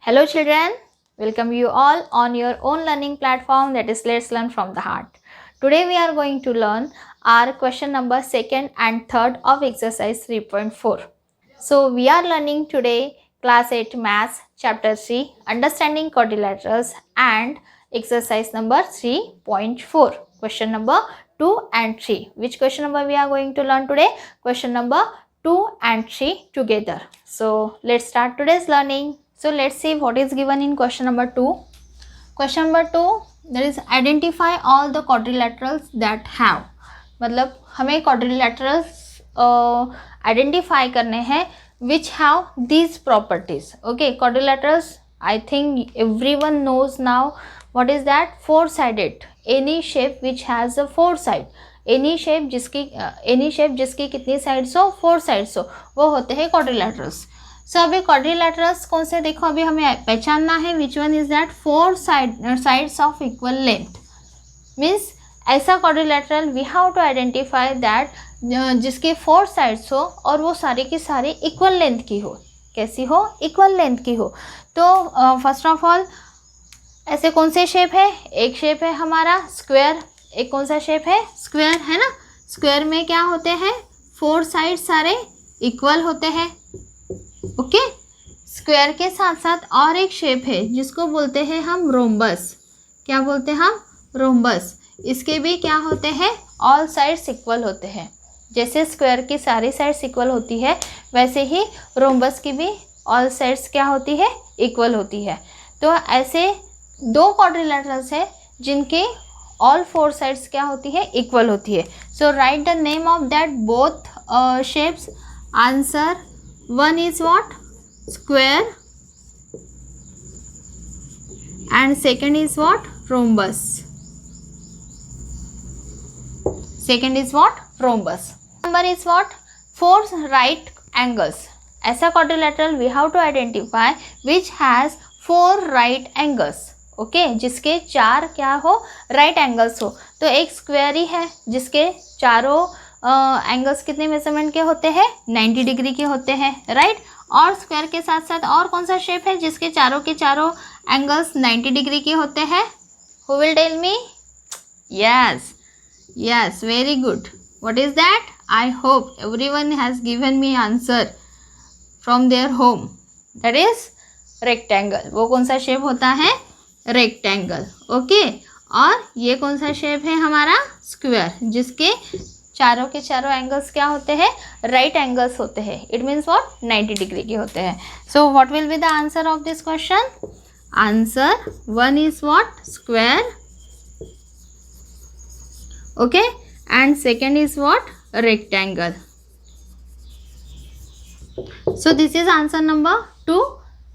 Hello children, welcome you all on your own learning platform, that is Let's Learn from the Heart. Today we are going to learn our question number 2nd and 3rd of exercise 3.4. So we are learning today class 8 maths chapter 3 understanding quadrilaterals and exercise number 3.4. Question number 2 and 3. Which question number we are going to learn today? Question number 2 and 3 together. So let's start today's learning. So let's see what is given in question number 2. Question number 2, there is identify all the quadrilaterals that have. मतलब हमें quadrilaterals identify करने हैं which have these properties. Okay, quadrilaterals, I think everyone knows now what is that? Four-sided. Any shape which has a four side. Any shape जिसकी कितनी sides हो? 4 sides हो, वो होते हैं quadrilaterals. सो अभी क्वाड्रिलेटरल्स कौन से देखो, अभी हमें पहचानना है which one is that 4 sides of equal length. Means ऐसा quadrilateral we have to identify that जिसके 4 साइड्स हो और वो सारी की सारी इक्वल लेंथ की हो. कैसी हो? इक्वल लेंथ की हो. तो फर्स्ट ऑफ ऑल ऐसे कौन से शेप है? एक शेप है हमारा स्क्वायर. एक कौन सा शेप है? स्क्वायर है ना. स्क्वायर में क्या होते हैं? 4 साइड सारे इक्वल होते हैं. ओके. स्क्वायर के साथ साथ और एक शेप है जिसको बोलते हैं हम रोम्बस. क्या बोलते हैं हम? रोम्बस. इसके भी क्या होते हैं? ऑल साइड्स इक्वल होते हैं. जैसे स्क्वायर की सारी साइड्स इक्वल होती है वैसे ही रोम्बस की भी ऑल साइड्स क्या होती है? इक्वल होती है. तो ऐसे दो क्वाड्रिलेटरल्स है जिनके ऑल 4 साइड्स क्या होती है? इक्वल होती है. So write the name of that both shapes. Answer one is what? Square and second is what? Rhombus. Second is what? Rhombus. Number is what? 4 right angles. ऐसा quadrilateral we have to identify which has 4 right angles. Okay जिसके 4 क्या हो? Right angles हो. तो एक square ही है जिसके चारों एंगल्स कितने मेजरमेंट के होते हैं? 90 डिग्री के होते हैं. राइट. और स्क्वायर के साथ साथ और कौन सा शेप है जिसके चारों के चारों एंगल्स 90 डिग्री के होते हैं? Who will tell me? Yes very good. What is that? I hope everyone has given me answer from their home. That is rectangle. वो कौन सा शेप होता है? रेक्टेंगल. ओके. और ये कौन सा शेप है हमारा? स्क्वायर जिसके चारों के चारों एंगल्स क्या होते हैं? राइट एंगल्स होते हैं. It means what? 90 डिग्री के होते हैं. So what will be the answer of this question? Answer 1 is what? Square. Okay. And second is what? Rectangle. So this is answer number 2.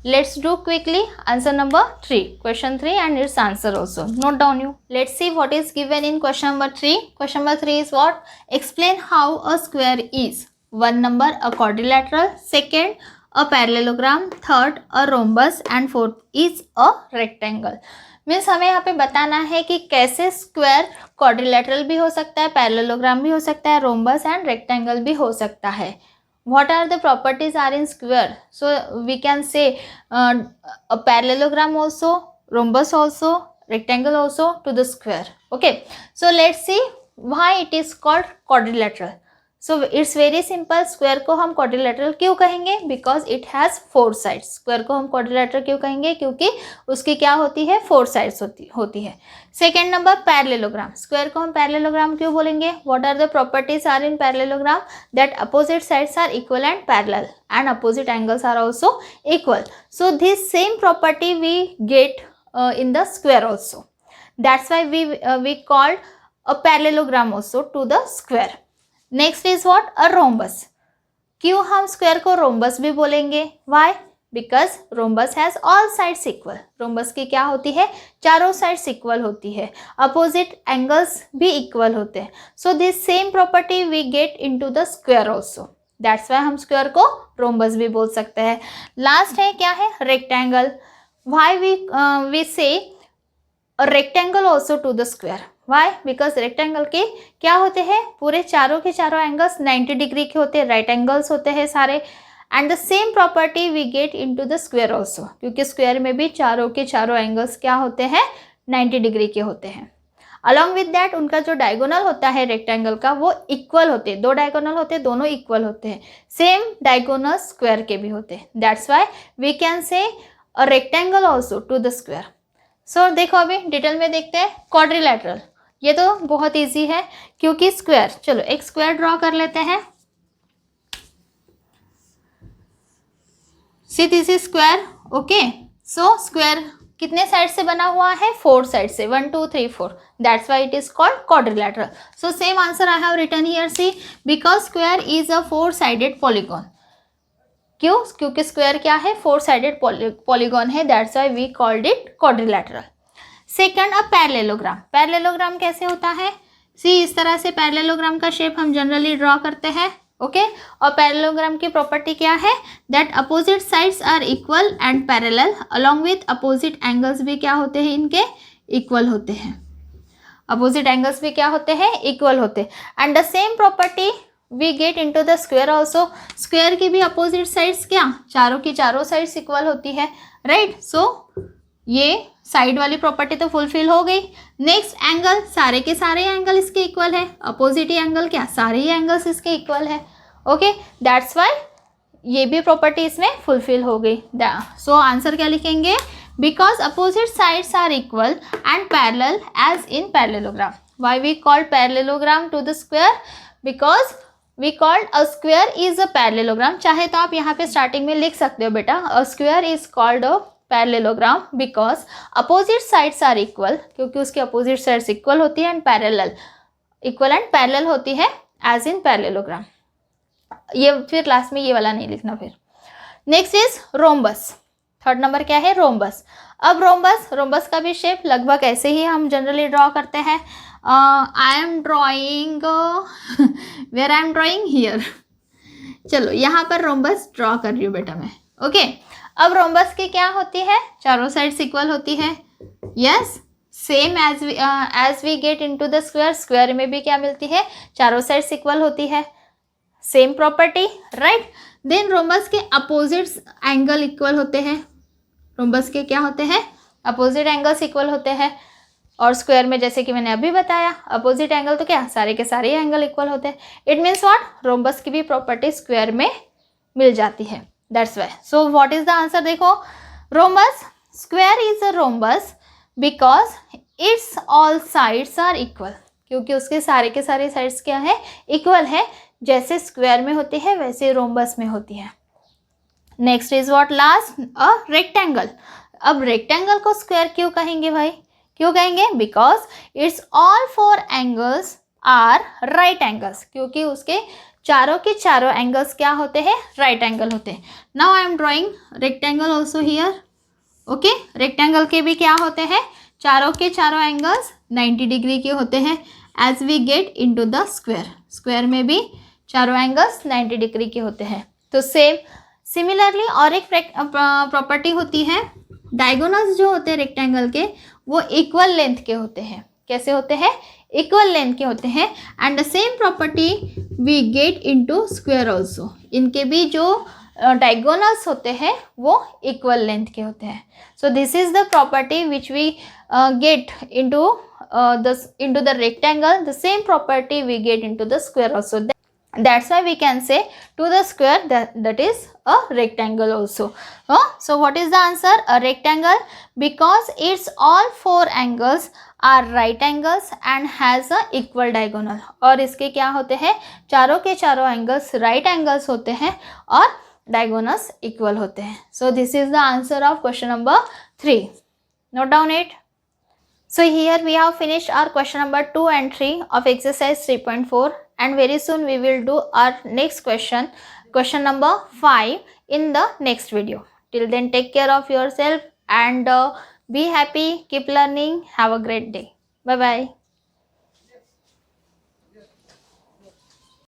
Let's do quickly answer number 3. Question 3 and its answer also. Note down you. Let's see what is given in question number 3. Question number 3 is what? Explain how a square is. 1 number a quadrilateral. 2nd a parallelogram. 3rd a rhombus and 4th is a rectangle. Means हमें यहाँ पे बताना है कि कैसे square quadrilateral भी हो सकता है, पैरेललोग्राम भी हो सकता है, रोम्बस एंड रेक्टेंगल भी हो सकता है. What are the properties are in square? So we can say a parallelogram also, rhombus also, rectangle also to the square. Okay. So let's see why it is called quadrilateral. So it's very simple. Square को हम quadrilateral क्यों कहेंगे? Because it has 4 sides. Square को हम quadrilateral क्यों कहेंगे? क्योंकि उसकी क्या होती है? 4 sides होती है. Second number parallelogram. स्क्वायर को हम पैरेललोग्राम क्यों बोलेंगे? What are the properties are in parallelogram? That opposite sides are equal and parallel and opposite angles are also equal. So this same property we get in the square also. That's why we called a parallelogram also to the square. Next is what? A rhombus. क्यों हम square को rhombus भी बोलेंगे? Why? Because rhombus has all sides equal. Rhombus की क्या होती है? चारों साइड्स इक्वल होती है. अपोजिट एंगल्स भी इक्वल होते हैं. So this same property we get into the square also. That's why हम स्क्वायर को रोम्बस भी बोल सकते हैं. लास्ट है क्या है? Rectangle. Why we say rectangle also to the square. Why? Because rectangle के क्या होते हैं? पूरे चारों के चारों एंगल्स 90 डिग्री के होते हैं. राइट एंगल्स होते हैं सारे. And the same property we get into the square also, क्योंकि स्क्वायर में भी चारों के चारों एंगल्स क्या होते हैं, 90 डिग्री के होते हैं। अलॉन्ग विद दैट उनका जो डायगोनल होता है रेक्टेंगल का वो इक्वल होते हैं, दो डायगोनल होते हैं, दोनों इक्वल होते हैं, सेम डायगोनल स्क्वायर के भी होते हैं। That's why we can say a rectangle also to the square. So देखो अभी डिटेल में देखते हैं क्वाड्रिलैटरल। ये तो बहुत ईजी है क्योंकि स्क्वायर, चलो एक स्क्वायर ड्रॉ कर लेते हैं। See this is square, okay. So square कितने साइड से बना हुआ है, 4 साइड से, 1 2 3 4, that's why it is called quadrilateral. So same answer I have written here, see because square is a 4 sided polygon. क्यों, क्योंकि स्क्वायर क्या है, 4 साइडेड पॉलीगॉन है, that's why we called it quadrilateral. Second, a parallelogram. Parallelogram कैसे होता है, सी इस तरह से पैरेललोग्राम का शेप हम जनरली ड्रॉ करते हैं, ओके। और पैरेललोग्राम की प्रॉपर्टी क्या है, that opposite sides are equal and parallel along with opposite angles भी क्या होते हैं, इनके इक्वल होते हैं। अपोजिट एंगल्स भी क्या होते हैं, इक्वल होते हैं। And the same property we get into the square also. Square की भी अपोजिट साइड्स क्या, चारों की चारों साइड्स इक्वल होती है, राइट। सो ये साइड वाली प्रॉपर्टी तो फुलफिल हो गई। नेक्स्ट एंगल, सारे के सारे एंगल इसके इक्वल है, अपोजिट ही एंगल क्या, सारे ही एंगल्स इसके इक्वल है, ओके। दैट्स वाई ये भी प्रॉपर्टी इसमें फुलफिल हो गई। सो आंसर क्या लिखेंगे, because opposite sides are equal and parallel as in parallelogram. Why we called parallelogram to the square, because we called a square is a parallelogram. चाहे तो आप यहाँ पे स्टार्टिंग में लिख सकते हो बेटा, a square is called a parallelogram because opposite sides are equal, क्योंकि उसकी अपोजिट साइड्स इक्वल होती है, and parallel, equal and parallel होती है एज इन पैरेललोग्राम। ये फिर लास्ट में ये वाला नहीं लिखना। फिर next is rhombus. Third number क्या है, रोम्बस। अब रोम्बस का भी शेप लगभग ऐसे ही हम जनरली ड्रॉ करते हैं। I am drawing where I am drawing here. चलो यहाँ पर रोम्बस ड्रॉ कर रही हूँ बेटा मैं, ओके। अब रोम्बस की क्या होती है, चारों साइड्स इक्वल होती है, yes. Same as we get into the square, square में भी क्या मिलती है, चारों साइड्स इक्वल होती है, same property, right. Then rhombus के अपोजिट एंगल इक्वल होते हैं। रोम्बस के क्या होते हैं, अपोजिट एंगल्स इक्वल होते हैं। और स्क्वायर में जैसे कि मैंने अभी बताया, अपोजिट एंगल तो क्या, सारे के सारे एंगल इक्वल होते हैं। इट मीन्स व्हाट, रोम्बस की भी प्रॉपर्टी स्क्वायर में मिल जाती है, that's why. So what is the answer, देखो rhombus, square is a rhombus because it's all sides are equal, क्योंकि उसके सारे के सारे साइड्स क्या है, इक्वल है। जैसे स्क्वायर में होती है वैसे रोम्बस में होती है। Next is what, last, a rectangle. अब रेक्टेंगल को स्क्वायर क्यों कहेंगे भाई, क्यों कहेंगे, because it's all 4 angles are right angles, क्योंकि उसके चारों के चारों एंगल्स क्या होते हैं, राइट एंगल होते हैं। Now I am drawing rectangle also here, okay. Rectangle के भी क्या होते हैं, चारों के चारों एंगल्स 90 डिग्री के होते हैं as we get into the square. Square में भी चारों एंगल्स 90 डिग्री के होते हैं। तो सेम सिमिलरली और एक प्रॉपर्टी होती है, डायगोनल्स जो होते हैं रेक्टेंगल के वो इक्वल लेंथ के होते हैं। कैसे होते हैं, इक्वल लेंथ के होते हैं। And the same property we get into square also. इनके भी जो डायगोनल्स होते हैं वो इक्वल लेंथ के होते हैं। So this is the property which we get into the rectangle, the same property we get into the square also. That's why we can say to the square that is a rectangle also. So what is the answer? A rectangle because its all 4 angles are right angles and has a equal diagonal. और इसके क्या होते हैं, चारों के चारों angles right angles होते हैं और diagonals equal होते हैं. So this is the answer of question number 3. Note down it. So here we have finished our question number 2 and 3 of exercise 3.4. And very soon we will do our next question number 5 in the next video. Till then, take care of yourself and be happy, keep learning, have a great day. Bye bye.